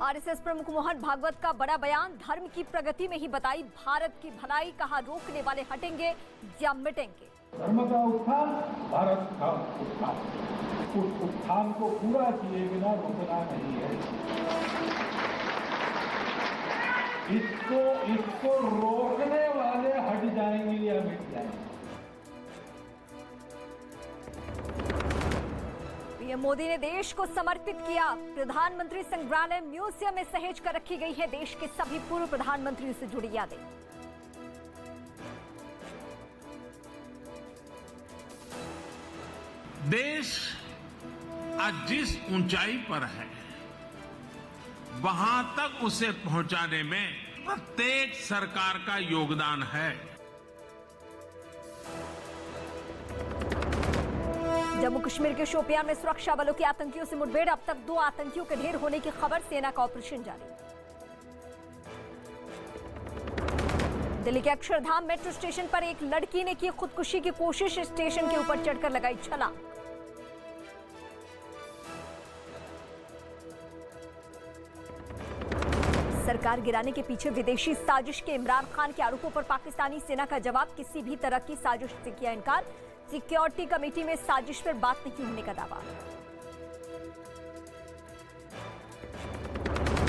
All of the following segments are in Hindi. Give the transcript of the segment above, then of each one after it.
आरएसएस प्रमुख मोहन भागवत का बड़ा बयान, धर्म की प्रगति में ही बताई भारत की भलाई, कहा रोकने वाले हटेंगे या मिटेंगे। धर्म का उत्थान, भारत का उत्थान, उस उत्थान को पूरा किए बिना रुकना नहीं है। इसको रोकने वाले हट जाएंगे या मिट जाएंगे। पीएम मोदी ने देश को समर्पित किया। प्रधानमंत्री संग्रहालय म्यूजियम में सहेज कर रखी गई है देश के सभी पूर्व प्रधानमंत्रियों से जुड़ी यादें। देश आज जिस ऊंचाई पर है वहां तक उसे पहुंचाने में प्रत्येक सरकार का योगदान है। जम्मू कश्मीर के शोपियान में सुरक्षा बलों की आतंकियों से मुठभेड़, अब तक 2 आतंकियों के ढेर होने की खबर, सेना का ऑपरेशन जारी। दिल्ली के अक्षरधाम मेट्रो स्टेशन पर एक लड़की ने की खुदकुशी की कोशिश, स्टेशन के ऊपर चढ़कर लगाई छलांग। सरकार गिराने के पीछे विदेशी साजिश के इमरान खान के आरोपों पर पाकिस्तानी सेना का जवाब, किसी भी तरह की साजिश से किया इनकार। सिक्योरिटी कमेटी में साजिश पर बात नहीं होने का दावा।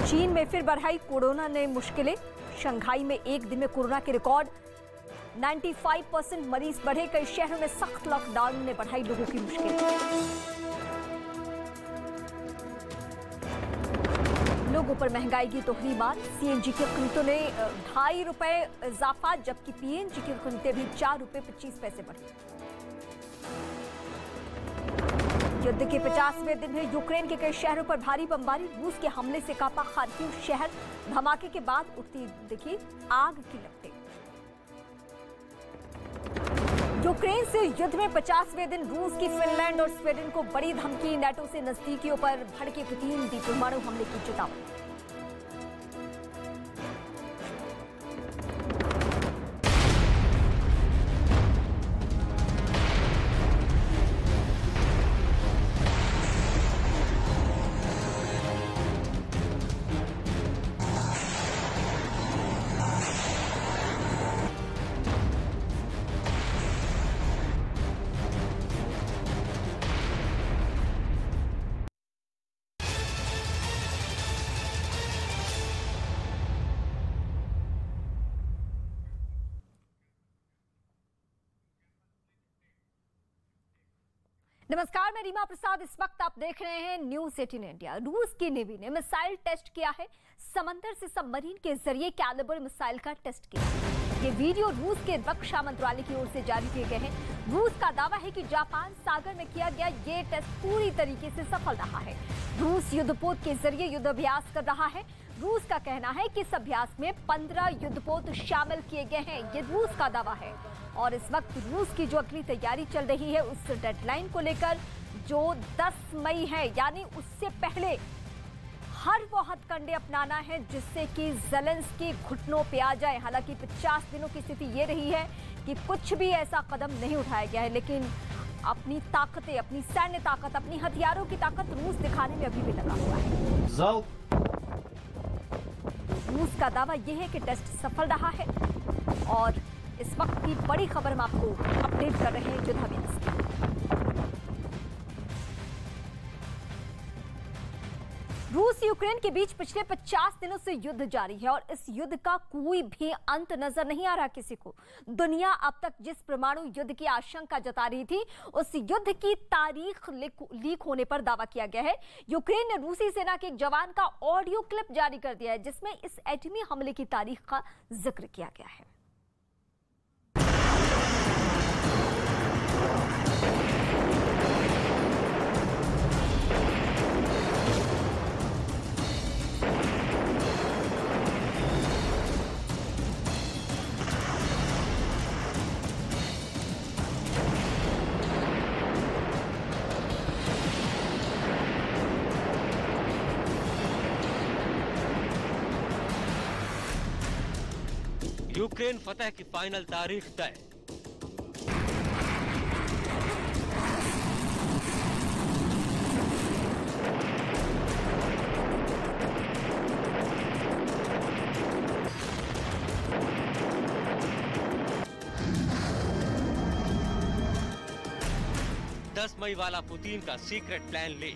चीन में फिर बढ़ाई कोरोना ने मुश्किलें, शंघाई में एक दिन में कोरोना के रिकॉर्ड 95% मरीज बढ़े, कई शहरों में सख्त लॉकडाउन ने बढ़ाई लोगों की मुश्किलें। लोगों पर महंगाई की दोहरी मार, सीएनजी की कीमतों ने ₹2.5 इजाफा, जबकि पीएनजी की कीमतें भी ₹4.25 बढ़ी। युद्ध के 50वें दिन में यूक्रेन के कई शहरों पर भारी बमबारी, रूस के हमले से कांपा खार्किव शहर, धमाके के बाद उठती दिखी आग की लपटें। यूक्रेन से युद्ध में 50वें दिन रूस की फिनलैंड और स्वीडन को बड़ी धमकी, नाटो से नजदीकियों पर भड़के पुतिन, दी परमाणु हमले की चेतावनी। नमस्कार, मैं रीमा प्रसाद। इस वक्त आप देख रहे हैं न्यूज 18 इंडिया। रूस की नेवी ने मिसाइल टेस्ट किया है, समंदर से सबमरीन के जरिए कैलिबर मिसाइल का टेस्ट किया। ये वीडियो रूस के रक्षा मंत्रालय की ओर से जारी किए गए हैं। रूस का दावा है कि जापान सागर में किया गया ये टेस्ट पूरी तरीके से सफल रहा है। रूस युद्धपोत के जरिए युद्धाभ्यास कर रहा है। रूस का कहना है कि इस अभ्यास में 15 युद्धपोत शामिल किए गए हैं, ये रूस का दावा है। और इस वक्त रूस की जो अगली तैयारी चल रही है उस डेडलाइन को लेकर, जो 10 मई है, यानी उससे पहले हर वो हथकंडे अपनाना है जिससे कि ज़ेलेंस्की घुटनों पे आ जाए। हालांकि 50 दिनों की स्थिति ये रही है कि कुछ भी ऐसा कदम नहीं उठाया गया है, लेकिन अपनी ताकतें, अपनी सैन्य ताकत, अपनी हथियारों की ताकत रूस दिखाने में अभी भी लगा हुआ है। रूस का दावा यह है कि टेस्ट सफल रहा है और इस वक्त की बड़ी खबर हम आपको अपडेट कर रहे हैं युद्धाभ्यास की। रूस यूक्रेन के बीच पिछले 50 दिनों से युद्ध जारी है और इस युद्ध का कोई भी अंत नजर नहीं आ रहा किसी को। दुनिया अब तक जिस परमाणु युद्ध की आशंका जता रही थी, उस युद्ध की तारीख लीक होने पर दावा किया गया है। यूक्रेन ने रूसी सेना के एक जवान का ऑडियो क्लिप जारी कर दिया है जिसमें इस एटमी हमले की तारीख का जिक्र किया गया है। यूक्रेन फतह की फाइनल तारीख तय। 10 मई वाला पुतिन का सीक्रेट प्लान ले।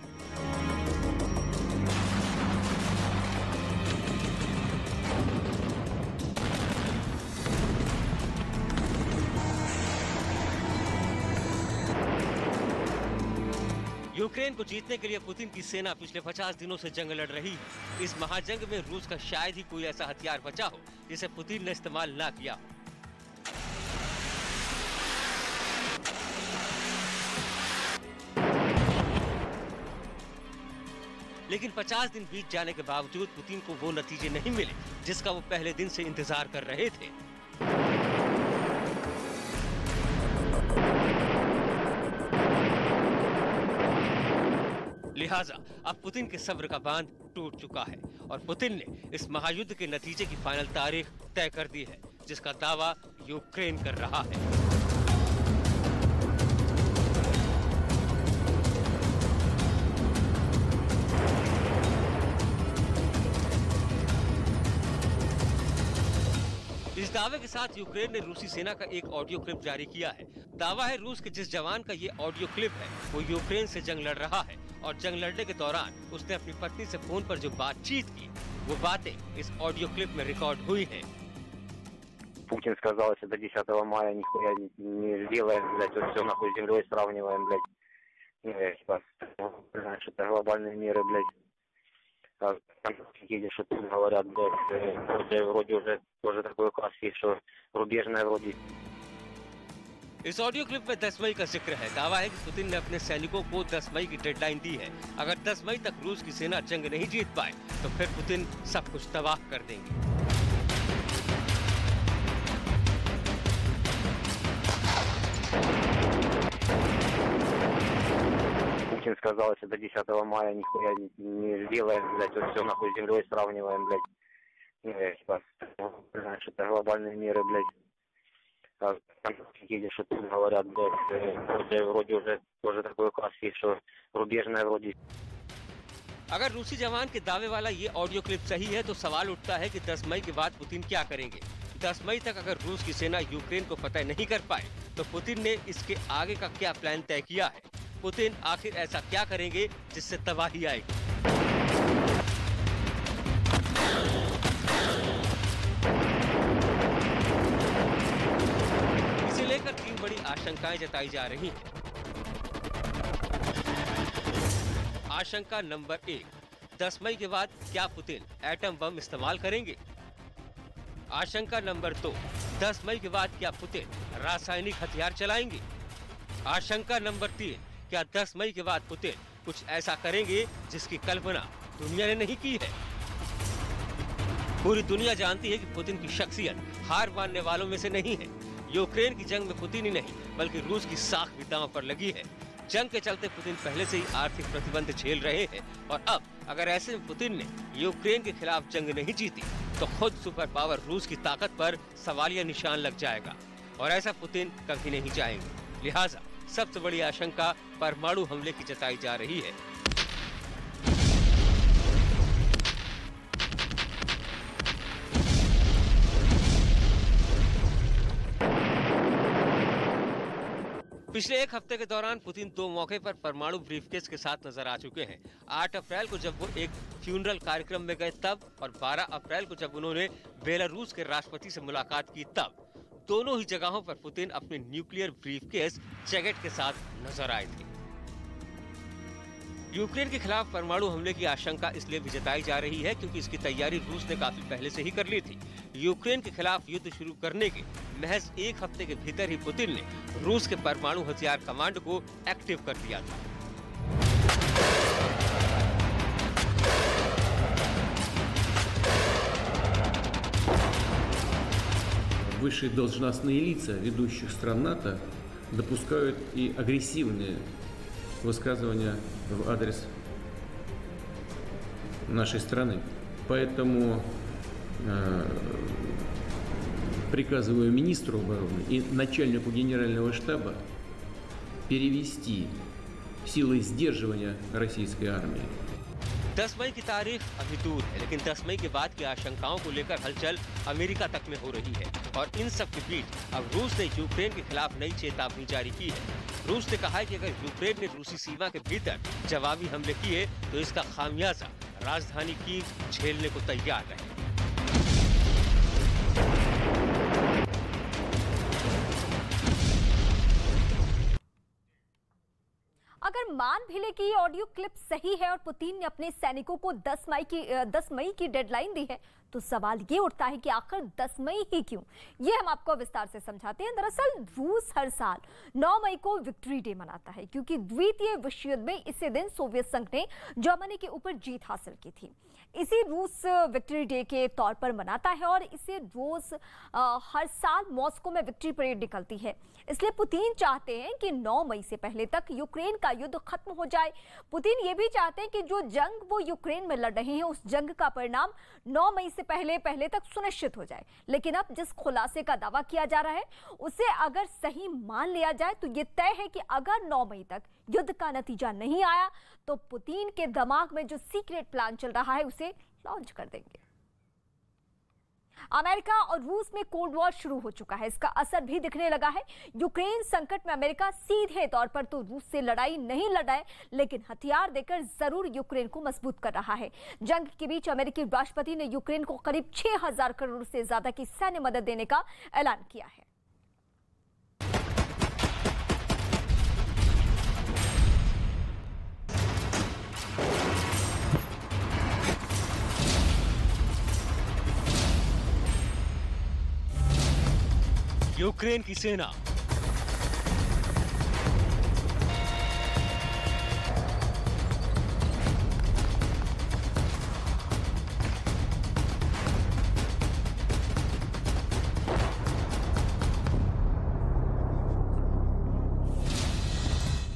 यूक्रेन को जीतने के लिए पुतिन की सेना पिछले 50 दिनों से जंग लड़ रही है। इस महाजंग में रूस का शायद ही कोई ऐसा हथियार बचा हो जिसे पुतिन ने इस्तेमाल ना किया। लेकिन 50 दिन बीत जाने के बावजूद पुतिन को वो नतीजे नहीं मिले जिसका वो पहले दिन से इंतजार कर रहे थे। लिहाजा अब पुतिन के सब्र का बांध टूट चुका है और पुतिन ने इस महायुद्ध के नतीजे की फाइनल तारीख तय कर दी है, जिसका दावा यूक्रेन कर रहा है। इस दावे के साथ यूक्रेन ने रूसी सेना का एक ऑडियो क्लिप जारी किया है। दावा है रूस के जिस जवान का ये ऑडियो क्लिप है वो यूक्रेन से जंग लड़ रहा है और जंग लड़ने के दौरान उसने अपनी पत्नी से फोन पर जो बातचीत की वो बातें इस ऑडियो क्लिप में रिकॉर्ड हुई हैं। Путин сказал, если до 10 мая нихуя не сделаем, блядь, вот все нахуй с землей сравниваем, блядь. Типа, значит, это глобальные меры, блядь. Какие что тут говорят, блядь, вроде уже тоже такой класс есть, что рубежная вроде. इस ऑडियो क्लिप में 10 मई का जिक्र है। दावा है कि पुतिन ने अपने सैनिकों को 10 मई की डेडलाइन दी है। अगर 10 मई तक रूस की सेना जंग नहीं जीत पाए तो फिर पुतिन सब कुछ तबाह कर देंगे। Путин сказал, если до 10 мая нихуя не сделаем, блядь, вот все нахуй с землей сравниваем, блядь. Типа, значит, это глобальные меры, блядь. Какие что тут говорят, блядь, вроде уже тоже такой класс есть, что рубежная вроде. अगर रूसी जवान के दावे वाला ये ऑडियो क्लिप सही है तो सवाल उठता है कि 10 मई के बाद पुतिन क्या करेंगे। 10 मई तक अगर रूस की सेना यूक्रेन को फतह नहीं कर पाए तो पुतिन ने इसके आगे का क्या प्लान तय किया है। पुतिन आखिर ऐसा क्या करेंगे जिससे तबाही आएगी। इसे लेकर 3 बड़ी आशंकाएं जताई जा रही हैं। आशंका नंबर 1, 10 मई के बाद क्या पुतिन एटम बम इस्तेमाल करेंगे। आशंका नंबर 2, 10 मई के बाद क्या पुतिन रासायनिक हथियार चलाएंगे। आशंका नंबर 3, क्या 10 मई के बाद पुतिन कुछ ऐसा करेंगे जिसकी कल्पना दुनिया ने नहीं की है। पूरी दुनिया जानती है कि पुतिन की शख्सियत हार मानने वालों में से नहीं है। यूक्रेन की जंग में पुतिन ही नहीं बल्कि रूस की साख भी दांव पर लगी है। जंग के चलते पुतिन पहले से ही आर्थिक प्रतिबंध झेल रहे हैं और अब अगर ऐसे में पुतिन ने यूक्रेन के खिलाफ जंग नहीं जीती तो खुद सुपर पावर रूस की ताकत पर सवालिया निशान लग जाएगा और ऐसा पुतिन कभी नहीं चाहेंगे। लिहाजा सबसे बड़ी आशंका परमाणु हमले की जताई जा रही है। पिछले एक हफ्ते के दौरान पुतिन 2 मौके पर परमाणु ब्रीफकेस के साथ नजर आ चुके हैं। 8 अप्रैल को जब वो एक फ्यूनरल कार्यक्रम में गए तब और 12 अप्रैल को जब उन्होंने बेलारूस के राष्ट्रपति से मुलाकात की तब दोनों ही जगहों पर पुतिन अपने न्यूक्लियर ब्रीफकेस जैकेट के साथ नजर आए थे। यूक्रेन के खिलाफ परमाणु हमले की आशंका इसलिए भी जताई जा रही है क्योंकि इसकी तैयारी रूस ने काफी पहले से ही कर ली थी। यूक्रेन के खिलाफ युद्ध शुरू करने के महज एक हफ्ते के भीतर ही पुतिन ने रूस के परमाणु हथियार कमांड को एक्टिव कर दिया था। Высшие должностные лица ведущих стран НАТО допускают и агрессивные высказывания в адрес нашей страны. Поэтому приказываю министру обороны и начальнику генерального штаба перевести силы сдерживания российской армии 10 मई की तारीख अभी दूर है, लेकिन 10 मई के बाद की आशंकाओं को लेकर हलचल अमेरिका तक में हो रही है और इन सब के बीच अब रूस ने यूक्रेन के खिलाफ नई चेतावनी जारी की है। रूस ने कहा है कि अगर यूक्रेन ने रूसी सीमा के भीतर जवाबी हमले किए तो इसका खामियाजा राजधानी कीव झेलने को तैयार रहे। अगर मान भी ले कि ये ऑडियो क्लिप सही है और पुतिन ने अपने सैनिकों को 10 मई की डेडलाइन दी है, तो सवाल ये उठता है कि आखिर 10 मई ही क्यों? ये हम आपको विस्तार से समझाते हैं। दरअसल रूस हर साल 9 मई को विक्ट्री डे मनाता है, क्योंकि द्वितीय विश्व युद्ध में इसी दिन सोवियत संघ ने जर्मनी के ऊपर जीत हासिल की थी। इसी रूस विक्ट्री डे के तौर पर मनाता है और इसे रोज हर साल मॉस्को में विक्ट्री परेड निकलती है। इसलिए पुतिन चाहते हैं कि 9 मई से पहले तक यूक्रेन का युद्ध खत्म हो जाए। पुतिन ये भी चाहते हैं कि जो जंग वो यूक्रेन में लड़ रहे हैं, उस जंग का परिणाम 9 मई से पहले तक सुनिश्चित हो जाए। लेकिन अब जिस खुलासे का दावा किया जा रहा है, उसे अगर सही मान लिया जाए तो ये तय है कि अगर 9 मई तक युद्ध का नतीजा नहीं आया तो पुतिन के दिमाग में जो सीक्रेट प्लान चल रहा है उसे लॉन्च कर देंगे। अमेरिका और रूस में कोल्ड वॉर शुरू हो चुका है, इसका असर भी दिखने लगा है। यूक्रेन संकट में अमेरिका सीधे तौर पर तो रूस से लड़ाई नहीं लड़ रहा है, लेकिन हथियार देकर जरूर यूक्रेन को मजबूत कर रहा है। जंग के बीच अमेरिकी राष्ट्रपति ने यूक्रेन को करीब 6000 करोड़ से ज्यादा की सैन्य मदद देने का ऐलान किया है। यूक्रेन की सेना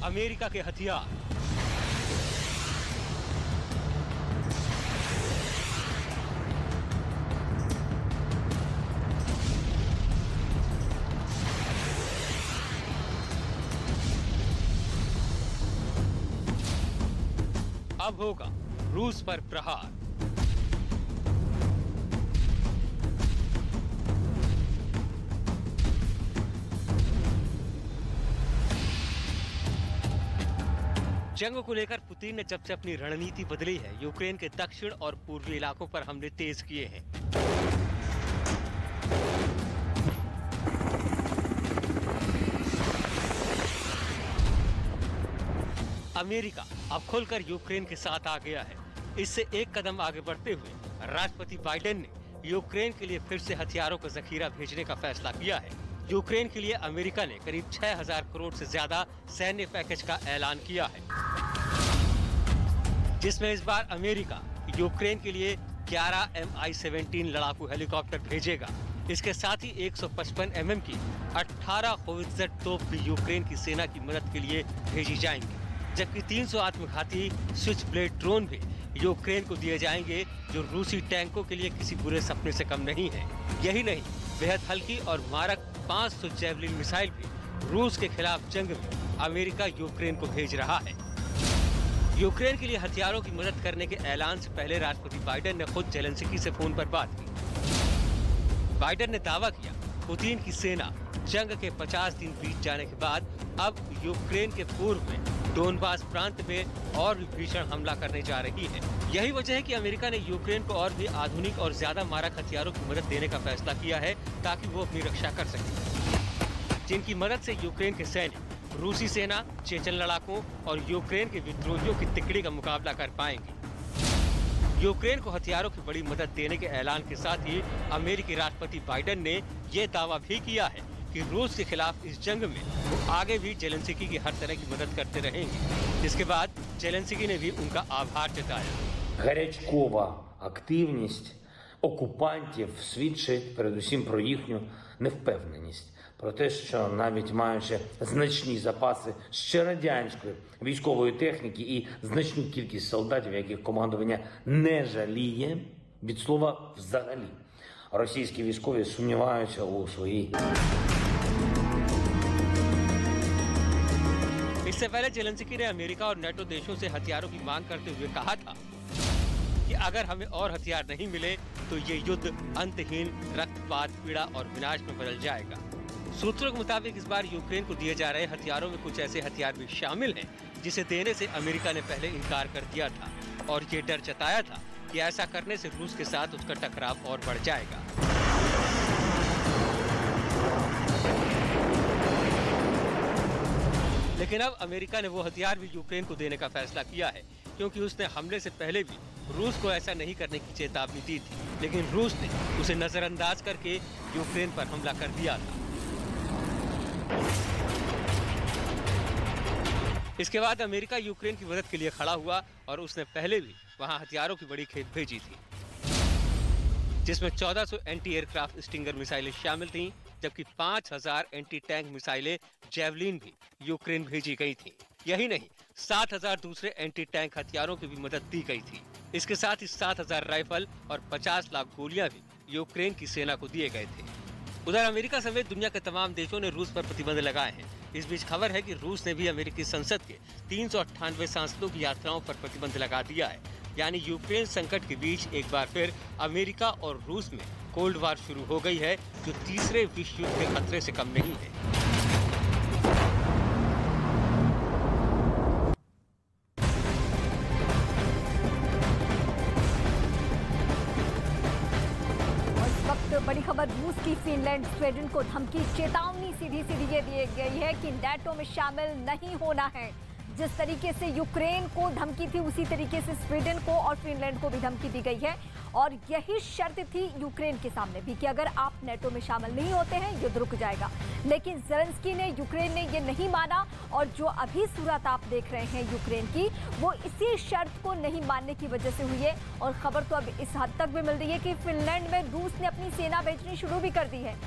अमेरिका के हथियार, अब होगा रूस पर प्रहार। जंग को लेकर पुतिन ने जब से अपनी रणनीति बदली है, यूक्रेन के दक्षिण और पूर्वी इलाकों पर हमले तेज किए हैं। अमेरिका अब खुलकर यूक्रेन के साथ आ गया है। इससे एक कदम आगे बढ़ते हुए राष्ट्रपति बाइडेन ने यूक्रेन के लिए फिर से हथियारों का जखीरा भेजने का फैसला किया है। यूक्रेन के लिए अमेरिका ने करीब 6000 करोड़ से ज्यादा सैन्य पैकेज का ऐलान किया है, जिसमें इस बार अमेरिका यूक्रेन के लिए 11 Mi-17 लड़ाकू हेलीकॉप्टर भेजेगा। इसके साथ ही 155 mm की 18 होवित्जर तोप भी यूक्रेन की सेना की मदद के लिए भेजी जाएंगी, जबकि 300 आत्मघाती स्विच ब्लेड ड्रोन भी यूक्रेन को दिए जाएंगे, जो रूसी टैंकों के लिए किसी बुरे सपने से कम नहीं है। यही नहीं, बेहद हल्की और मारक 500 जैवलिन मिसाइल भी रूस के खिलाफ जंग में अमेरिका यूक्रेन को भेज रहा है। यूक्रेन के लिए हथियारों की मदद करने के ऐलान से पहले राष्ट्रपति बाइडेन ने खुद जेलेंस्की से फोन पर बात की। बाइडेन ने दावा किया, पुतिन की सेना जंग के 50 दिन बीत जाने के बाद अब यूक्रेन के पूर्व में डोनबास प्रांत में और भी भीषण हमला करने जा रही है। यही वजह है कि अमेरिका ने यूक्रेन को और भी आधुनिक और ज्यादा मारक हथियारों की मदद देने का फैसला किया है, ताकि वो अपनी रक्षा कर सके, जिनकी मदद से यूक्रेन के सैनिक रूसी सेना, चेचन लड़ाकों और यूक्रेन के विद्रोहियों की तिकड़ी का मुकाबला कर पाएंगे। यूक्रेन को हथियारों की बड़ी मदद देने के ऐलान के साथ ही अमेरिकी राष्ट्रपति बाइडेन ने ये दावा भी किया है कि रूस के खिलाफ इस जंग में वो आगे भी जेलेंस्की की हर तरह की मदद करते रहेंगे। इसके बाद जेलेंस्की ने भी उनका आभार जताया। Гарячкова активність окупантів свідчить передусім про їхню невпевненість, про те, що навіть маючи значні запаси ще радянської військової техніки і значну кількість солдатів, яких командування не жаліє, від слова взагалі, російські військові сумніваються у своїй. इससे पहले जेलेंस्की ने अमेरिका और नेटो देशों से हथियारों की मांग करते हुए कहा था कि अगर हमें और हथियार नहीं मिले तो ये युद्ध अंतहीन रक्तपात, पीड़ा और विनाश में बदल जाएगा। सूत्रों के मुताबिक इस बार यूक्रेन को दिए जा रहे हथियारों में कुछ ऐसे हथियार भी शामिल हैं जिसे देने से अमेरिका ने पहले इनकार कर दिया था और ये डर जताया था कि ऐसा करने से रूस के साथ उसका टकराव और बढ़ जाएगा। लेकिन अब अमेरिका ने वो हथियार भी यूक्रेन को देने का फैसला किया है, क्योंकि उसने हमले से पहले भी रूस को ऐसा नहीं करने की चेतावनी दी थी, लेकिन रूस ने उसे नजरअंदाज करके यूक्रेन पर हमला कर दिया था। इसके बाद अमेरिका यूक्रेन की मदद के लिए खड़ा हुआ और उसने पहले भी वहां हथियारों की बड़ी खेप भेजी थी, जिसमें 1400 एंटी एयरक्राफ्ट स्टिंगर मिसाइलें शामिल थीं, जबकि 5000 एंटी टैंक मिसाइलें जेवलिन भी यूक्रेन भेजी गई थी। यही नहीं, 7000 दूसरे एंटी टैंक हथियारों की भी मदद दी गई थी। इसके साथ ही 7000 राइफल और 50 लाख गोलियां भी यूक्रेन की सेना को दिए गए थे। उधर अमेरिका समेत दुनिया के तमाम देशों ने रूस पर प्रतिबंध लगाए हैं। इस बीच खबर है कि रूस ने भी अमेरिकी संसद के 398 सांसदों की यात्राओं पर प्रतिबंध लगा दिया है। यानी यूक्रेन संकट के बीच एक बार फिर अमेरिका और रूस में कोल्ड वार शुरू हो गई है, जो तीसरे विश्व युद्ध के खतरे से कम नहीं है। बड़ी खबर रूस की फिनलैंड स्वीडन को धमकी, चेतावनी सीधी सीधी ये दी गई है कि नाटो में शामिल नहीं होना है। जिस तरीके से यूक्रेन को धमकी थी उसी तरीके से स्वीडन को और फिनलैंड को भी धमकी दी गई है और यही शर्त थी यूक्रेन के सामने भी कि अगर आप नाटो में शामिल नहीं होते हैं युद्ध रुक जाएगा। लेकिन ज़ेलेंस्की ने, यूक्रेन ने ये नहीं माना और जो अभी सूरत आप देख रहे हैं यूक्रेन की, वो इसी शर्त को नहीं मानने की वजह से हुई है। और खबर तो अब इस हद तक भी मिल रही है कि फिनलैंड में रूस ने अपनी सेना भेजनी शुरू भी कर दी है।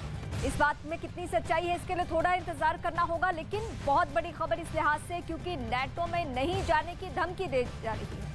इस बात में कितनी सच्चाई है इसके लिए थोड़ा इंतजार करना होगा, लेकिन बहुत बड़ी खबर इस लिहाज से क्योंकि नाटो में नहीं जाने की धमकी दी जा रही है।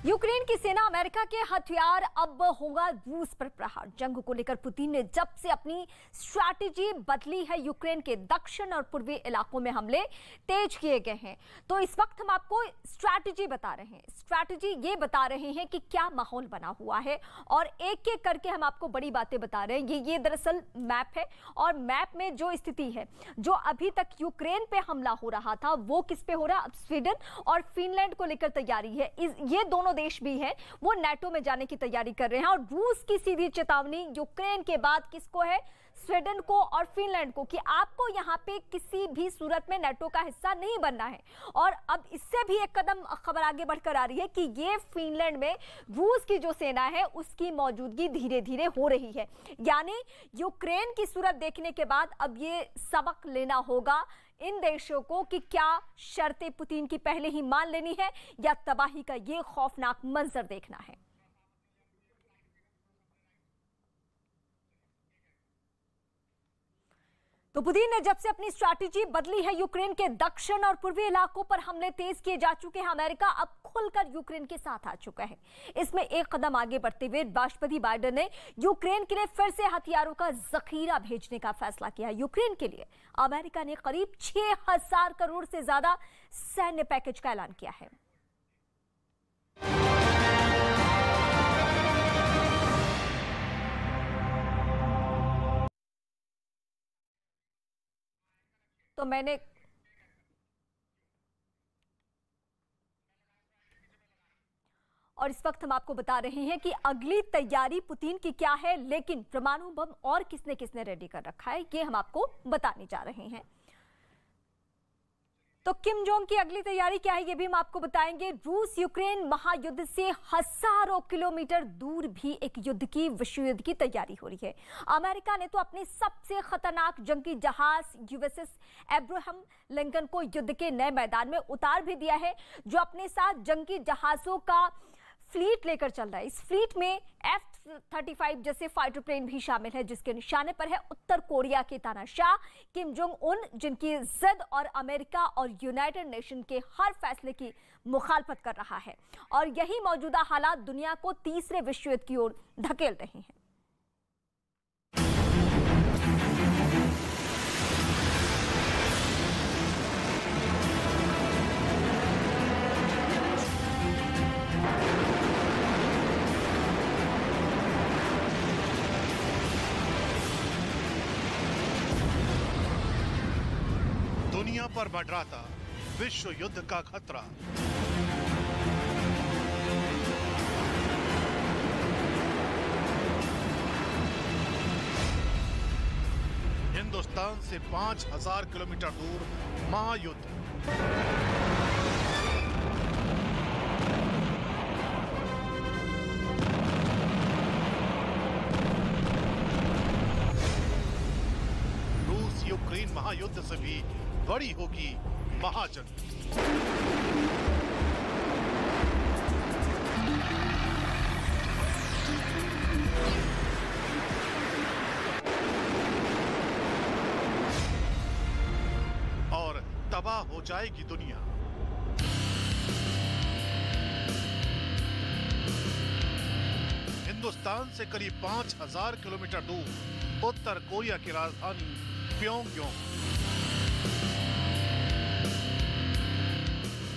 यूक्रेन की सेना अमेरिका के हथियार, अब होगा रूस पर प्रहार। जंग को लेकर पुतिन ने जब से अपनी स्ट्रैटेजी बदली है, यूक्रेन के दक्षिण और पूर्वी इलाकों में हमले तेज किए गए हैं। तो इस वक्त हम आपको स्ट्रैटेजी बता रहे हैं, स्ट्रैटेजी ये बता रहे हैं कि क्या माहौल बना हुआ है और एक एक करके हम आपको बड़ी बातें बता रहे हैं। ये दरअसल मैप है और मैप में जो स्थिति है, जो अभी तक यूक्रेन पे हमला हो रहा था वो किस पे हो रहा है, अब स्वीडन और फिनलैंड को लेकर तैयारी है। ये दोनों देश भी हैं वो नाटो में जाने की तैयारी कर रहे हैं और रूस की सीधी चेतावनी यूक्रेन के बाद किसको है, स्वीडन को और फिनलैंड को, कि आपको यहां पे किसी भी सूरत में नाटो का हिस्सा नहीं बनना है। और अब इससे भी एक कदम खबर आगे बढ़कर आ रही है कि ये फिनलैंड में रूस की जो सेना है उसकी मौजूदगी धीरे धीरे हो रही है। यानी यूक्रेन की सूरत देखने के बाद अब ये सबक लेना होगा इन देशों को कि क्या शर्तें पुतिन की पहले ही मान लेनी है या तबाही का ये खौफनाक मंजर देखना है। तो पुतिन ने जब से अपनी स्ट्रैटेजी बदली है, यूक्रेन के दक्षिण और पूर्वी इलाकों पर हमले तेज किए जा चुके हैं। अमेरिका अब खुलकर यूक्रेन के साथ आ चुका है। इसमें एक कदम आगे बढ़ते हुए राष्ट्रपति बाइडेन ने यूक्रेन के लिए फिर से हथियारों का जखीरा भेजने का फैसला किया। यूक्रेन के लिए अमेरिका ने करीब 6000 करोड़ से ज्यादा सैन्य पैकेज का ऐलान किया है। तो मैंने और इस वक्त हम आपको बता रहे हैं कि अगली तैयारी पुतिन की क्या है, लेकिन परमाणु बम और किसने किसने रेडी कर रखा है ये हम आपको बताने जा रहे हैं। तो किम जोंग की अगली तैयारी क्या है ये भी हम आपको बताएंगे। रूस यूक्रेन महायुद्ध से हजारों किलोमीटर दूर भी एक युद्ध की, विश्व युद्ध की तैयारी हो रही है। अमेरिका ने तो अपने सबसे खतरनाक जंगी जहाज यूएसएस अब्राहम लिंकन को युद्ध के नए मैदान में उतार भी दिया है, जो अपने साथ जंगी जहाजों का फ्लीट लेकर चल रहा है। इस फ्लीट में F-35 जैसे फाइटर प्लेन भी शामिल है, जिसके निशाने पर है उत्तर कोरिया के तानाशाह किम जोंग उन, जिनकी जिद और अमेरिका और यूनाइटेड नेशन के हर फैसले की मुखालफत कर रहा है। और यही मौजूदा हालात दुनिया को तीसरे विश्व युद्ध की ओर धकेल रहे हैं। पर मंडराता विश्व युद्ध का खतरा। हिंदुस्तान से 5000 किलोमीटर दूर महायुद्ध। रूस यूक्रेन महायुद्ध से भी बड़ी होगी महाजंग। और तबाह हो जाएगी दुनिया। हिंदुस्तान से करीब 5000 किलोमीटर दूर उत्तर कोरिया की राजधानी प्योंगयांग।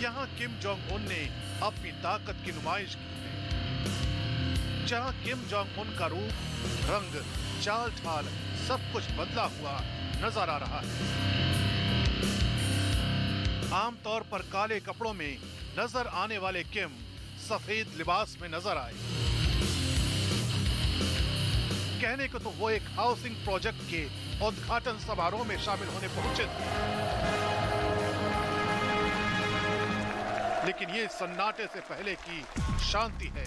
यहां किम जोंग उन ने अपनी ताकत की नुमाइश की है। जहां किम जोंग उन का रूप, रंग, चाल ढाल सब कुछ बदला हुआ नजर आ रहा है। आमतौर पर काले कपड़ों में नजर आने वाले किम सफेद लिबास में नजर आए। कहने को तो वो एक हाउसिंग प्रोजेक्ट के उद्घाटन समारोह में शामिल होने पहुंचे थे, लेकिन ये सन्नाटे से पहले की शांति है,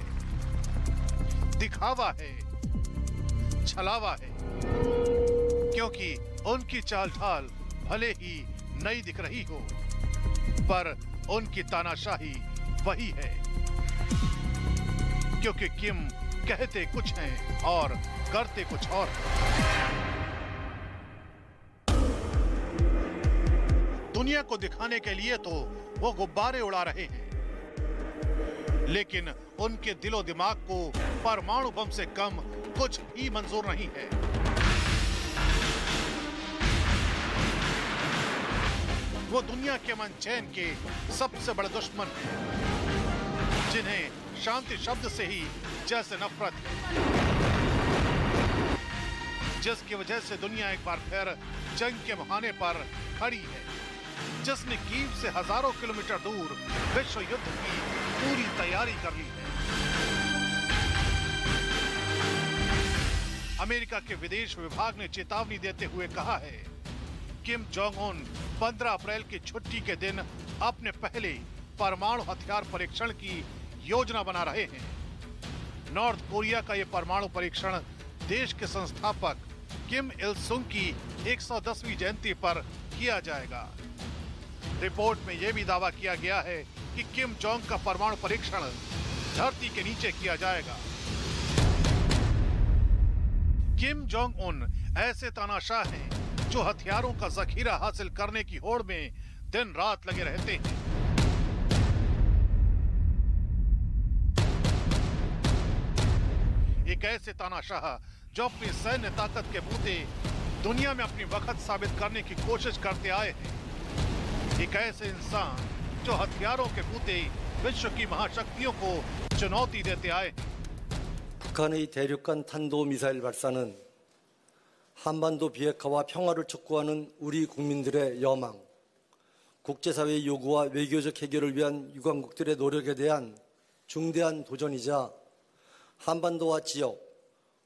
दिखावा है, छलावा है। क्योंकि उनकी चाल ढाल भले ही नई दिख रही हो, पर उनकी तानाशाही वही है। क्योंकि किम कहते कुछ हैं और करते कुछ और। दुनिया को दिखाने के लिए तो वो गुब्बारे उड़ा रहे हैं, लेकिन उनके दिलो दिमाग को परमाणु बम से कम कुछ भी मंजूर नहीं है। वो दुनिया के अमन चैन के सबसे बड़े दुश्मन हैं, जिन्हें शांति शब्द से ही जैसे नफरत है, जिसकी वजह से दुनिया एक बार फिर जंग के मुहाने पर खड़ी है, जिसने कीव से हजारों किलोमीटर दूर विश्व युद्ध की पूरी तैयारी कर ली है। अमेरिका के विदेश विभाग ने चेतावनी देते हुए कहा है, किम जोंग उन 15 अप्रैल की छुट्टी के दिन अपने पहले परमाणु हथियार परीक्षण की योजना बना रहे हैं। नॉर्थ कोरिया का यह परमाणु परीक्षण देश के संस्थापक किम इल सुंग की 110वीं जयंती पर किया जाएगा। रिपोर्ट में यह भी दावा किया गया है कि किम जोंग का परमाणु परीक्षण धरती के नीचे किया जाएगा। किम जोंग उन ऐसे तानाशाह हैं जो हथियारों का जखीरा हासिल करने की होड़ में दिन रात लगे रहते हैं। एक ऐसे तानाशाह जो अपनी सैन्य ताकत के बूते दुनिया में अपनी वक्त साबित करने की कोशिश करते आए हैं। एक ऐसे इंसान जो हथियारों के बूते विश्व की महाशक्तियों को चुनौती देते आए हैं। 북한의 대륙간 탄도미사일 발사는 한반도 비핵화와 평화를 촉구하는 우리 국민들의 여망, 국제사회의 요구와 외교적 해결을 위한 유관국들의 노력에 대한 중대한 도전이자 한반도와 지역,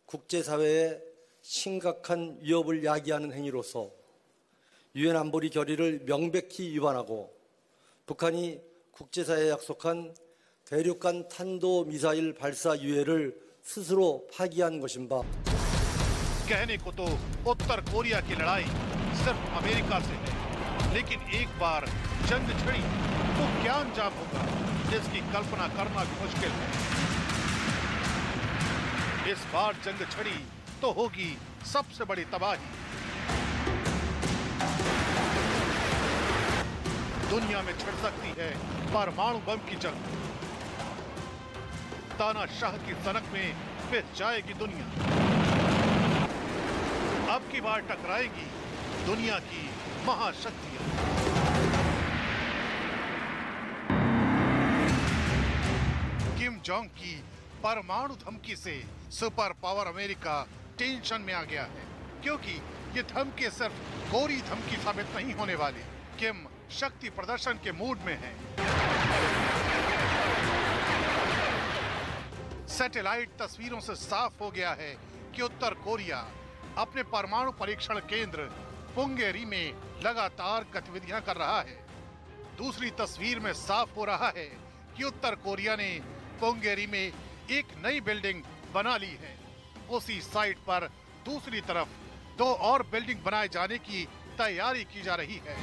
국제사회에 심각한 위협을 야기하는 행위로서 유엔 안보리 결의를 명백히 위반하고 북한이 국제사회에 약속한 대륙간 탄도미사일 발사 유예를 스스로 파기한 것인 바। कहने को तो उत्तर कोरिया की लड़ाई सिर्फ अमेरिका से है, लेकिन एक बार जंग छिड़ी तो क्या अंजाम होगा, इसकी कल्पना करना भी मुश्किल है। इस बार जंग छिड़ी तो होगी सबसे बड़ी तबाही। दुनिया में छिड़ सकती है परमाणु बम की जंग। तानाशाह की सनक में पिस जाएगी दुनिया। अब की बार टकराएगी दुनिया की महाशक्तियां। किम जोंग की परमाणु धमकी से सुपर पावर अमेरिका टेंशन में आ गया है, क्योंकि ये धमकी सिर्फ कोरी धमकी साबित नहीं होने वाली, किम शक्ति प्रदर्शन के मूड में है। सैटेलाइट तस्वीरों से साफ हो गया है कि उत्तर कोरिया अपने परमाणु परीक्षण केंद्र पुंगेरी में लगातार गतिविधियां कर रहा है। दूसरी तस्वीर में साफ हो रहा है कि उत्तर कोरिया ने पुंगेरी में एक नई बिल्डिंग बना ली है। उसी साइट पर दूसरी तरफ 2 और बिल्डिंग बनाए जाने की तैयारी की जा रही है।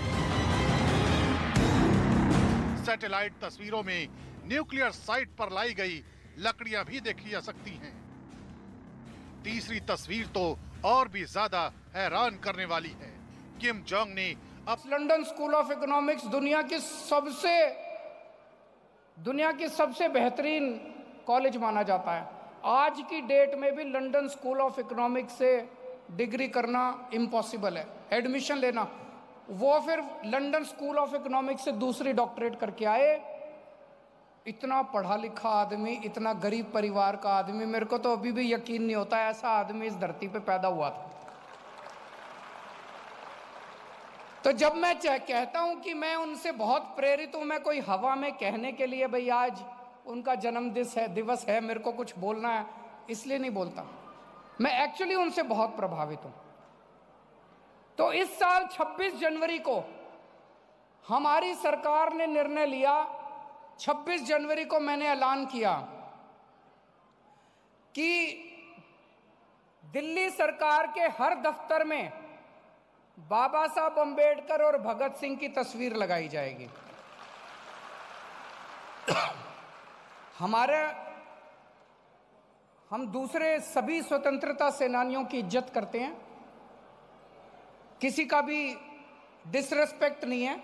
सैटेलाइट तस्वीरों में न्यूक्लियर साइट पर लाई गई लकड़ियां भी देखी जा सकती हैं। तीसरी तस्वीर तो और भी ज्यादा हैरान करने वाली है। किम जोंग ने लंदन स्कूल ऑफ इकोनॉमिक्स दुनिया की सबसे बेहतरीन कॉलेज माना जाता है। आज की डेट में भी लंदन स्कूल ऑफ इकोनॉमिक्स से डिग्री करना इम्पॉसिबल है, एडमिशन लेना। वो फिर लंदन स्कूल ऑफ इकोनॉमिक्स से दूसरी डॉक्टरेट करके आए। इतना पढ़ा लिखा आदमी, इतना गरीब परिवार का आदमी, मेरे को तो अभी भी यकीन नहीं होता ऐसा आदमी इस धरती पे पैदा हुआ था। तो जब मैं कहता हूं कि मैं उनसे बहुत प्रेरित हूं, मैं कोई हवा में कहने के लिए भाई आज उनका जन्म दिवस है मेरे को कुछ बोलना है इसलिए नहीं बोलता। मैं एक्चुअली उनसे बहुत प्रभावित हूं। तो इस साल 26 जनवरी को हमारी सरकार ने निर्णय लिया, 26 जनवरी को मैंने ऐलान किया कि दिल्ली सरकार के हर दफ्तर में बाबा साहब अंबेडकर और भगत सिंह की तस्वीर लगाई जाएगी। हम दूसरे सभी स्वतंत्रता सेनानियों की इज्जत करते हैं, किसी का भी डिसरेस्पेक्ट नहीं है,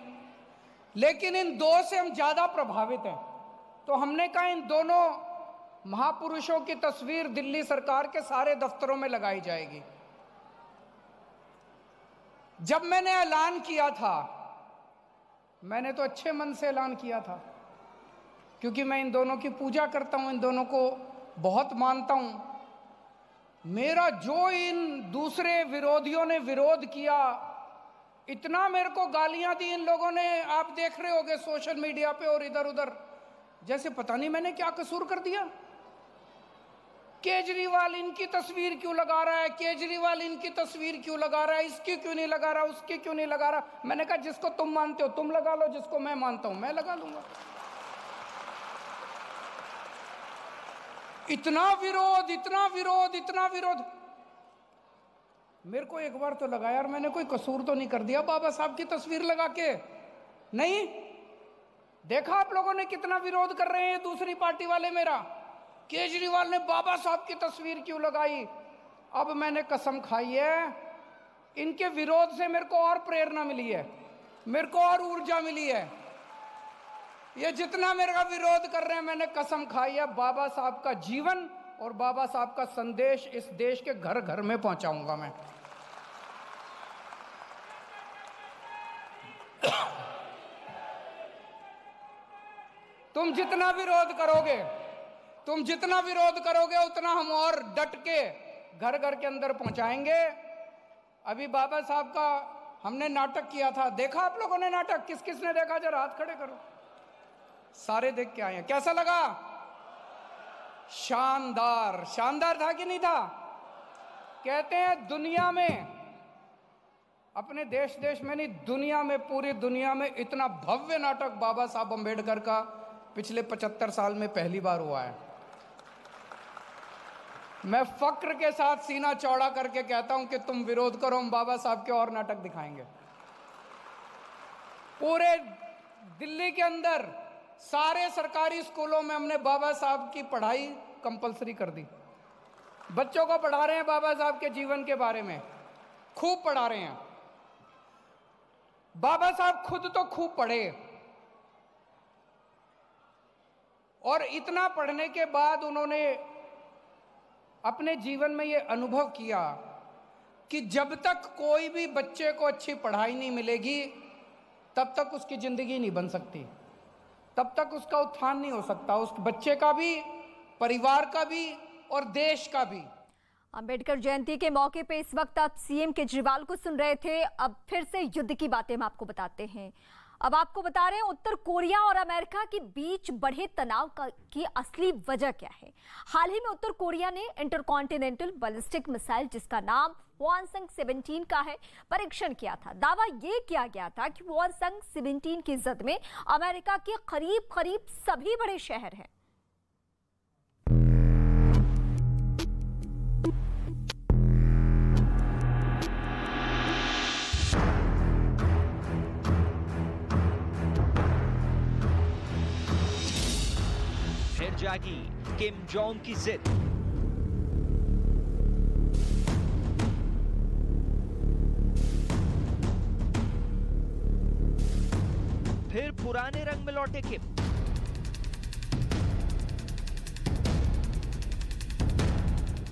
लेकिन इन 2 से हम ज्यादा प्रभावित हैं। तो हमने कहा इन दोनों महापुरुषों की तस्वीर दिल्ली सरकार के सारे दफ्तरों में लगाई जाएगी। जब मैंने ऐलान किया था, मैंने तो अच्छे मन से ऐलान किया था क्योंकि मैं इन दोनों की पूजा करता हूं, इन दोनों को बहुत मानता हूं। मेरा जो इन दूसरे विरोधियों ने विरोध किया, इतना मेरे को गालियां दी इन लोगों ने, आप देख रहे होंगे सोशल मीडिया पे और इधर उधर, जैसे पता नहीं मैंने क्या कसूर कर दिया। केजरीवाल इनकी तस्वीर क्यों लगा रहा है, केजरीवाल इनकी तस्वीर क्यों लगा रहा है, इसकी क्यों नहीं लगा रहा, उसकी क्यों नहीं लगा रहा। मैंने कहा जिसको तुम मानते हो तुम लगा लो, जिसको मैं मानता हूं मैं लगा लूंगा। इतना विरोध, इतना विरोध, इतना विरोध। मेरे को एक बार तो लगा यार मैंने कोई कसूर तो नहीं कर दिया बाबा साहब की तस्वीर लगा के। नहीं, देखा आप लोगों ने कितना विरोध कर रहे हैं दूसरी पार्टी वाले मेरा। केजरीवाल ने बाबा साहब की तस्वीर क्यों लगाई। अब मैंने कसम खाई है, इनके विरोध से मेरे को और प्रेरणा मिली है, मेरे को और ऊर्जा मिली है। ये जितना मेरा विरोध कर रहे हैं, मैंने कसम खाई है बाबा साहब का जीवन और बाबा साहब का संदेश इस देश के घर घर में पहुंचाऊंगा मैं। तुम जितना विरोध करोगे उतना हम और डट के घर घर के अंदर पहुंचाएंगे। अभी बाबा साहब का हमने नाटक किया था, देखा आप लोगों ने नाटक? किस किस ने देखा जरा हाथ खड़े करो। सारे देख के आए हैं, कैसा लगा? शानदार, शानदार था कि नहीं था? कहते हैं दुनिया में, अपने देश में नहीं दुनिया में, पूरी दुनिया में इतना भव्य नाटक बाबा साहब अंबेडकर का पिछले 75 साल में पहली बार हुआ है। मैं फक्र के साथ सीना चौड़ा करके कहता हूं कि तुम विरोध करो, हम बाबा साहब के और नाटक दिखाएंगे। पूरे दिल्ली के अंदर सारे सरकारी स्कूलों में हमने बाबा साहब की पढ़ाई कंपलसरी कर दी। बच्चों को पढ़ा रहे हैं बाबा साहब के जीवन के बारे में, खूब पढ़ा रहे हैं। बाबा साहब खुद तो खूब पढ़े और इतना पढ़ने के बाद उन्होंने अपने जीवन में यह अनुभव किया कि जब तक कोई भी बच्चे को अच्छी पढ़ाई नहीं मिलेगी तब तक उसकी जिंदगी नहीं बन सकती, तब तक उसका उत्थान नहीं हो सकता, उस बच्चे का भी, परिवार का भी और देश का भी। अंबेडकर जयंती के मौके पे इस वक्त आप सीएम केजरीवाल को सुन रहे थे। अब फिर से युद्ध की बातें हम आपको बताते हैं। अब आपको बता रहे हैं उत्तर कोरिया और अमेरिका के बीच बढ़े तनाव की असली वजह क्या है। हाल ही में उत्तर कोरिया ने इंटरकॉन्टिनेंटल बैलिस्टिक मिसाइल, जिसका नाम हवासंग 17 का है, परीक्षण किया था। दावा यह किया गया था कि हवासंग 17 की जद में अमेरिका के करीब करीब सभी बड़े शहर हैं। जागी किम जोंग की जिद। फिर पुराने रंग में लौटे किम।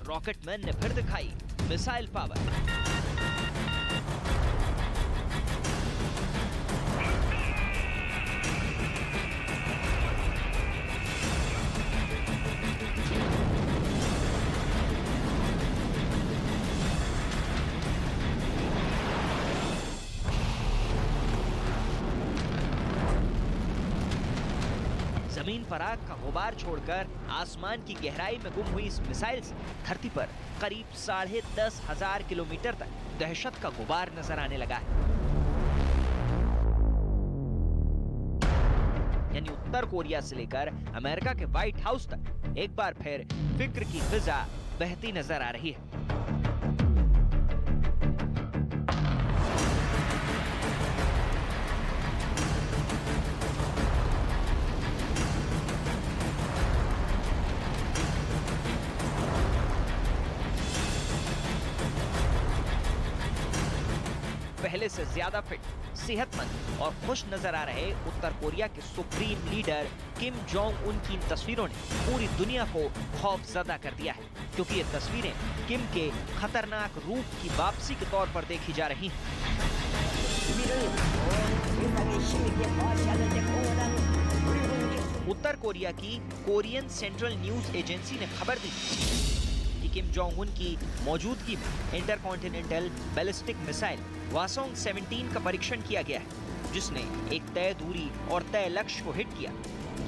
रॉकेटमैन ने फिर दिखाई मिसाइल पावर। जमीन पर आग का गुबार छोड़कर आसमान की गहराई में गुम हुई इस मिसाइल से धरती पर करीब 10,500 किलोमीटर तक दहशत का गुबार नजर आने लगा है। यानी उत्तर कोरिया से लेकर अमेरिका के व्हाइट हाउस तक एक बार फिर फिक्र की फिजा बहती नजर आ रही है। पहले से ज्यादा फिट, सेहतमंद और खुश नजर आ रहे उत्तर कोरिया के supreme leader Kim Jong Un की इन तस्वीरों ने पूरी दुनिया को खौफजदा कर दिया है, क्योंकि ये तस्वीरें किम के खतरनाक रूप की वापसी के तौर पर देखी जा रही हैं। उत्तर कोरिया की कोरियन सेंट्रल न्यूज एजेंसी ने खबर दी कि किम जोंग उन की मौजूदगी में इंटरकॉन्टिनेंटल बैलिस्टिक मिसाइल हवासंग 17 का परीक्षण किया गया है, जिसने एक तय दूरी और तय लक्ष्य को हिट किया।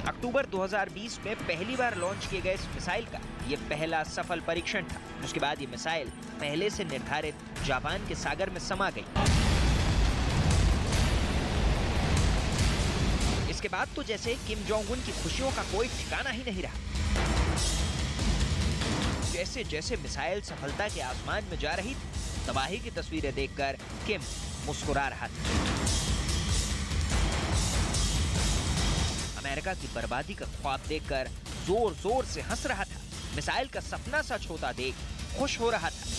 अक्टूबर 2020 में पहली बार लॉन्च किए गए इस मिसाइल का ये पहला सफल परीक्षण था। उसके बाद ये मिसाइल पहले से निर्धारित जापान के सागर में समा गई। इसके बाद तो जैसे किम जोंग उन की खुशियों का कोई ठिकाना ही नहीं रहा। जैसे जैसे मिसाइल सफलता के आसमान में जा रही थी, तबाही की तस्वीरें देखकर किम मुस्कुरा रहा था। अमेरिका की बर्बादी का ख्वाब देखकर जोर जोर से हंस रहा था। मिसाइल का सपना सच होता देख खुश हो रहा था।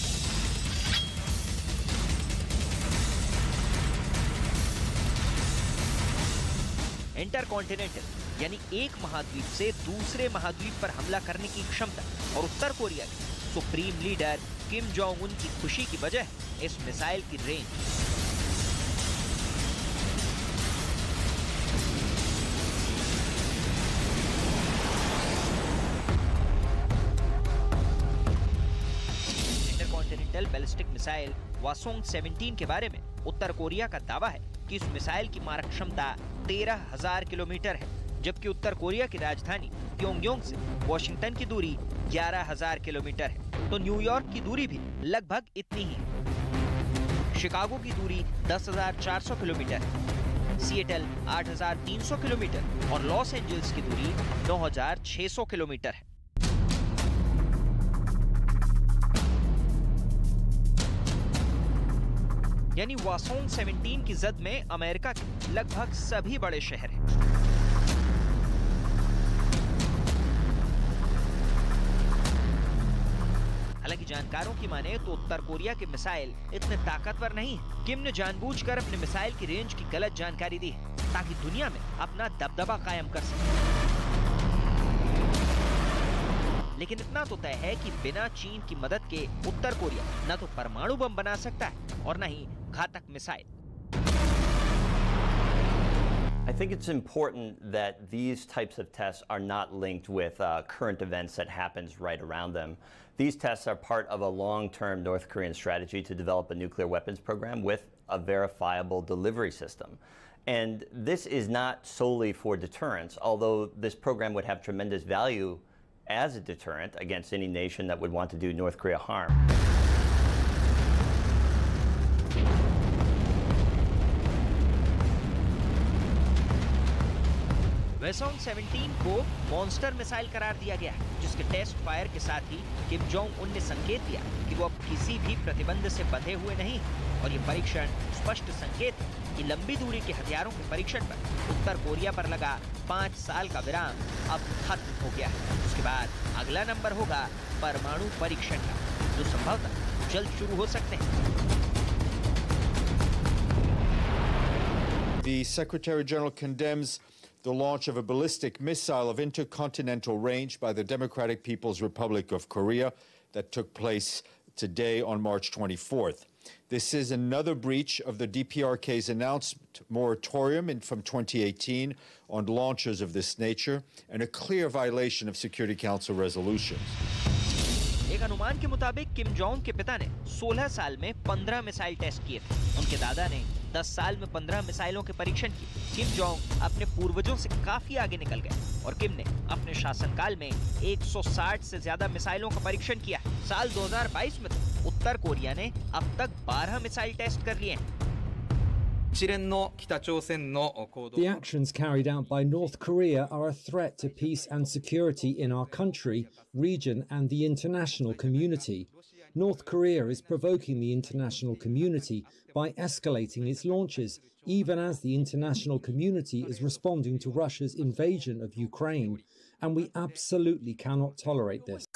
इंटरकॉन्टिनेंटल यानी एक महाद्वीप से दूसरे महाद्वीप पर हमला करने की क्षमता और उत्तर कोरिया के supreme leader Kim Jong Un की खुशी की वजह है इस मिसाइल की रेंज। इंटरकॉन्टिनेंटल बैलिस्टिक मिसाइल हवासंग 17 के बारे में उत्तर कोरिया का दावा है कि इस मिसाइल की मारक क्षमता 13,000 किलोमीटर है, जबकि उत्तर कोरिया की राजधानी प्योंगयांग से वॉशिंगटन की दूरी 11,000 किलोमीटर है, तो न्यूयॉर्क की दूरी भी लगभग इतनी ही है। शिकागो की दूरी 10,400 किलोमीटर है, सिएटल 8,300 किलोमीटर और लॉस एंजल्स की दूरी 9,600 किलोमीटर है। यानी हवासंग 17 की जद में अमेरिका के लगभग सभी बड़े शहर हैं। हालांकि जानकारों की माने तो उत्तर कोरिया के मिसाइल इतने ताकतवर नहीं है। किम ने जानबूझकर अपने मिसाइल की रेंज की गलत जानकारी दी है ताकि दुनिया में अपना दबदबा कायम कर सके। लेकिन इतना तो तय है कि बिना चीन की मदद के उत्तर कोरिया न तो परमाणु बम बना सकता है और न ही घातक missile. I think it's important that these types of tests are not linked with current events that happens right around them. These tests are part of a long-term North Korean strategy to develop a nuclear weapons program with a verifiable delivery system. And this is not solely for deterrence, although this program would have tremendous value as a deterrent against any nation that would want to do North Korea harm. वेसॉन्ग 17 को मॉन्स्टर मिसाइल करार दिया गया है, जिसके टेस्ट फायर के साथ ही किम जोंग उन ने संकेत दिया कि वो अब किसी भी प्रतिबंध से बंधे हुए नहीं हैं और ये परीक्षण स्पष्ट संकेत है कि लंबी दूरी के हथियारों के परीक्षण पर उत्तर कोरिया पर लगा 5 साल का विराम अब खत्म हो गया है। उसके बाद अगला नंबर होगा परमाणु परीक्षण का, जो संभवतः जल्द शुरू हो सकते हैं। The Secretary General condemns the launch of a ballistic missile of intercontinental range by the Democratic People's Republic of Korea that took place today on March 24th. This is another breach of the DPRK's announced moratorium from 2018 on launches of this nature and a clear violation of Security Council resolutions. एक अनुमान के मुताबिक किम जोंग के पिता ने 16 साल में 15 मिसाइल टेस्ट किए थे। उनके दादा ने 10 साल में 15 मिसाइलों के परीक्षण किए। किम जोंग अपने पूर्वजों से काफी आगे निकल गए और किम ने अपने शासनकाल में 160 से ज्यादा मिसाइलों का परीक्षण किया। साल 2022 में तो उत्तर कोरिया ने अब तक 12 मिसाइल टेस्ट कर लिए हैं। The actions carried out by North Korea are a threat to peace and security in our country, region, and the international community. North Korea is provoking the international community by escalating its launches, even as the international community is responding to Russia's invasion of Ukraine, and we absolutely cannot tolerate this.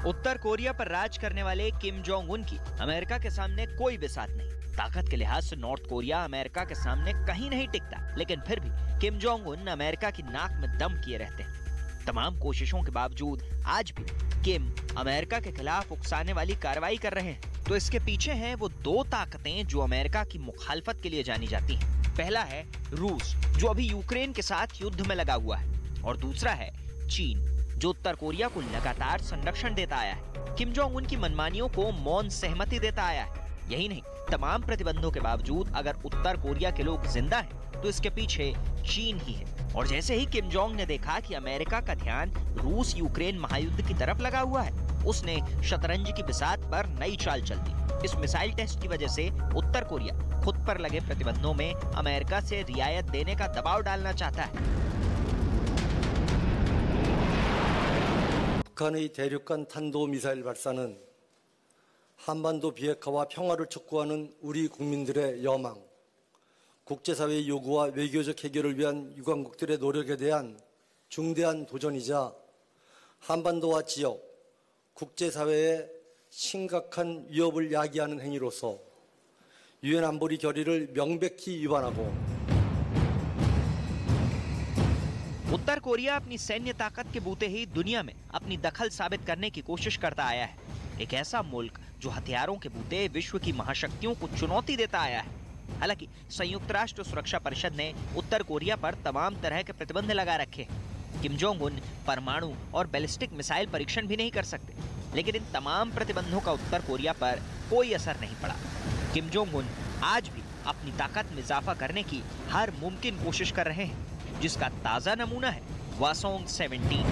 Uttar Korea पर राज करने वाले किम जोंग उन की अमेरिका के सामने कोई बिसात नहीं। ताकत के लिहाज से नॉर्थ कोरिया अमेरिका के सामने कहीं नहीं टिकता, लेकिन फिर भी किम जोंग उन अमेरिका की नाक में दम किए रहते हैं। तमाम कोशिशों के बावजूद आज भी किम अमेरिका के खिलाफ उकसाने वाली कार्रवाई कर रहे हैं। तो इसके पीछे हैं वो दो ताकतें जो अमेरिका की मुखालफत के लिए जानी जाती हैं। पहला है रूस, जो अभी यूक्रेन के साथ युद्ध में लगा हुआ है, और दूसरा है चीन, जो उत्तर कोरिया को लगातार संरक्षण देता आया है। किम जोंग उन की मनमानियों को मौन सहमति देता आया है। यही नहीं, तमाम प्रतिबंधों के बावजूद अगर उत्तर कोरिया के लोग जिंदा हैं, तो इसके पीछे चीन ही है। और जैसे ही किम जोंग ने देखा कि अमेरिका का ध्यान रूस यूक्रेन महायुद्ध की तरफ लगा हुआ है, उसने शतरंज की बिसात पर नई चाल चल दी। इस मिसाइल टेस्ट की वजह से उत्तर कोरिया खुद पर लगे प्रतिबंधों में अमेरिका से रियायत देने का दबाव डालना चाहता है। 북한의 대륙간 탄도미사일 발사는 한반도 비핵화와 평화를 촉구하는 우리 국민들의 여망, 국제사회의 요구와 외교적 해결을 위한 유관국들의 노력에 대한 중대한 도전이자 한반도와 지역, 국제사회에 심각한 위협을 야기하는 행위로서 유엔 안보리 결의를 명백히 위반하고 उत्तर कोरिया अपनी सैन्य ताकत के बूते ही दुनिया में अपनी दखल साबित करने की कोशिश करता आया है। एक ऐसा मुल्क जो हथियारों के बूते विश्व की महाशक्तियों को चुनौती देता आया है। हालांकि संयुक्त राष्ट्र सुरक्षा परिषद ने उत्तर कोरिया पर तमाम तरह के प्रतिबंध लगा रखे हैं। किम जोंग उन परमाणु और बैलिस्टिक मिसाइल परीक्षण भी नहीं कर सकते, लेकिन इन तमाम प्रतिबंधों का उत्तर कोरिया पर कोई असर नहीं पड़ा। किम जोंग उन आज भी अपनी ताकत में इजाफा करने की हर मुमकिन कोशिश कर रहे हैं, जिसका ताजा नमूना है वासोंग 17।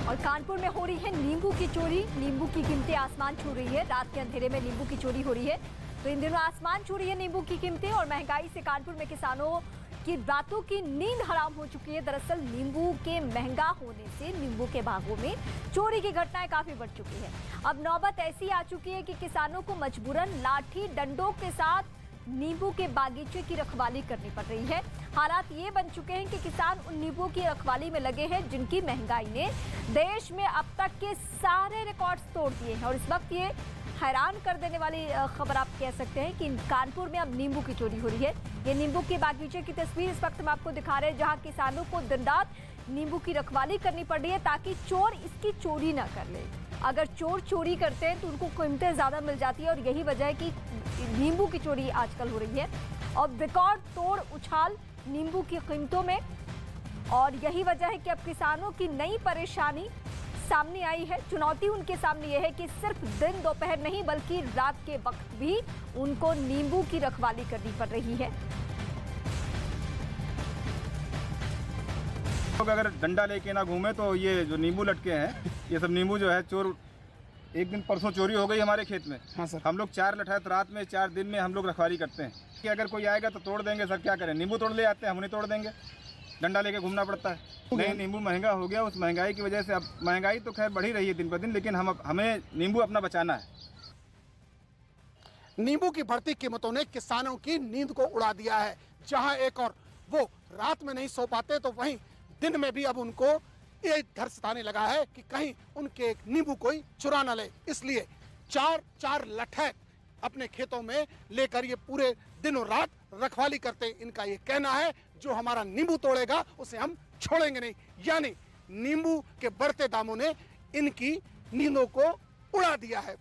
और कानपुर में हो रही है नींबू की चोरी। नींबू की कीमतें आसमान छू रही है। रात के अंधेरे में नींबू की चोरी हो रही है, तो इन दिनों आसमान छू रही है नींबू की कीमतें। और महंगाई से कानपुर में किसानों कि रातों की नींद हराम हो चुकी है। दरअसल नींबू के महंगा होने से नींबू के बागों में चोरी की घटनाएं काफी बढ़ चुकी है। अब नौबत ऐसी आ चुकी है कि किसानों को मजबूरन लाठी डंडों के साथ नींबू के बागीचे की रखवाली करनी पड़ रही है। हालात ये बन चुके हैं कि किसान उन नींबू की रखवाली में लगे हैं जिनकी महंगाई ने देश में अब तक के सारे रिकॉर्ड्स तोड़ दिए हैं। और इस वक्त ये हैरान कर देने वाली खबर आप कह सकते हैं कि कानपुर में अब नींबू की चोरी हो रही है। ये नींबू के बागीचे की तस्वीर इस वक्त हम आपको दिखा रहे हैं, जहां किसानों को दिन रात नींबू की रखवाली करनी पड़ रही है ताकि चोर इसकी चोरी ना कर ले। अगर चोर चोरी करते हैं तो उनको कीमतें ज़्यादा मिल जाती है और यही वजह है कि नींबू की चोरी आजकल हो रही है और रिकॉर्ड तोड़ उछाल नींबू की कीमतों में। और यही वजह है कि अब किसानों की नई परेशानी सामने आई है। चुनौती उनके सामने यह है कि सिर्फ दिन दोपहर नहीं बल्कि रात के वक्त भी उनको नींबू की रखवाली करनी पड़ रही है। लोग अगर डंडा लेके ना घूमे तो ये जो नींबू लटके हैं, ये सब नींबू जो है चोर, एक दिन परसों चोरी हो गई हमारे खेत में। हाँ सर। हम लोग 4 लठैत रात में 4 दिन में हम लोग रखवाली करते हैं कि अगर कोई आएगा तो तोड़ देंगे। सर क्या करें, नींबू तोड़ ले आते हैं, हम नहीं तोड़ देंगे, डंडा लेके घूमना पड़ता है। नहीं, नींबू महंगा हो गया, उस महंगाई की वजह से अब महंगाई तो खैर बढ़ी रही है दिन पर दिन, लेकिन हमें नींबू अपना बचाना है। नींबू की बढ़ती कीमतों ने किसानों की नींद को उड़ा दिया है। जहां एक और वो रात में नहीं सो पाते तो वहीं दिन में भी अब उनको ये डर सताने लगा है कि कहीं उनके नींबू कोई चुरा न ले। इसलिए 4 लठैत अपने खेतों में लेकर ये पूरे दिनों रात रखवाली करते। इनका ये कहना है जो हमारा नींबू तोड़ेगा उसे हम छोड़ेंगे नहीं। यानी नींबू के बढ़ते दामों ने इनकी नींदों को उड़ा दिया है।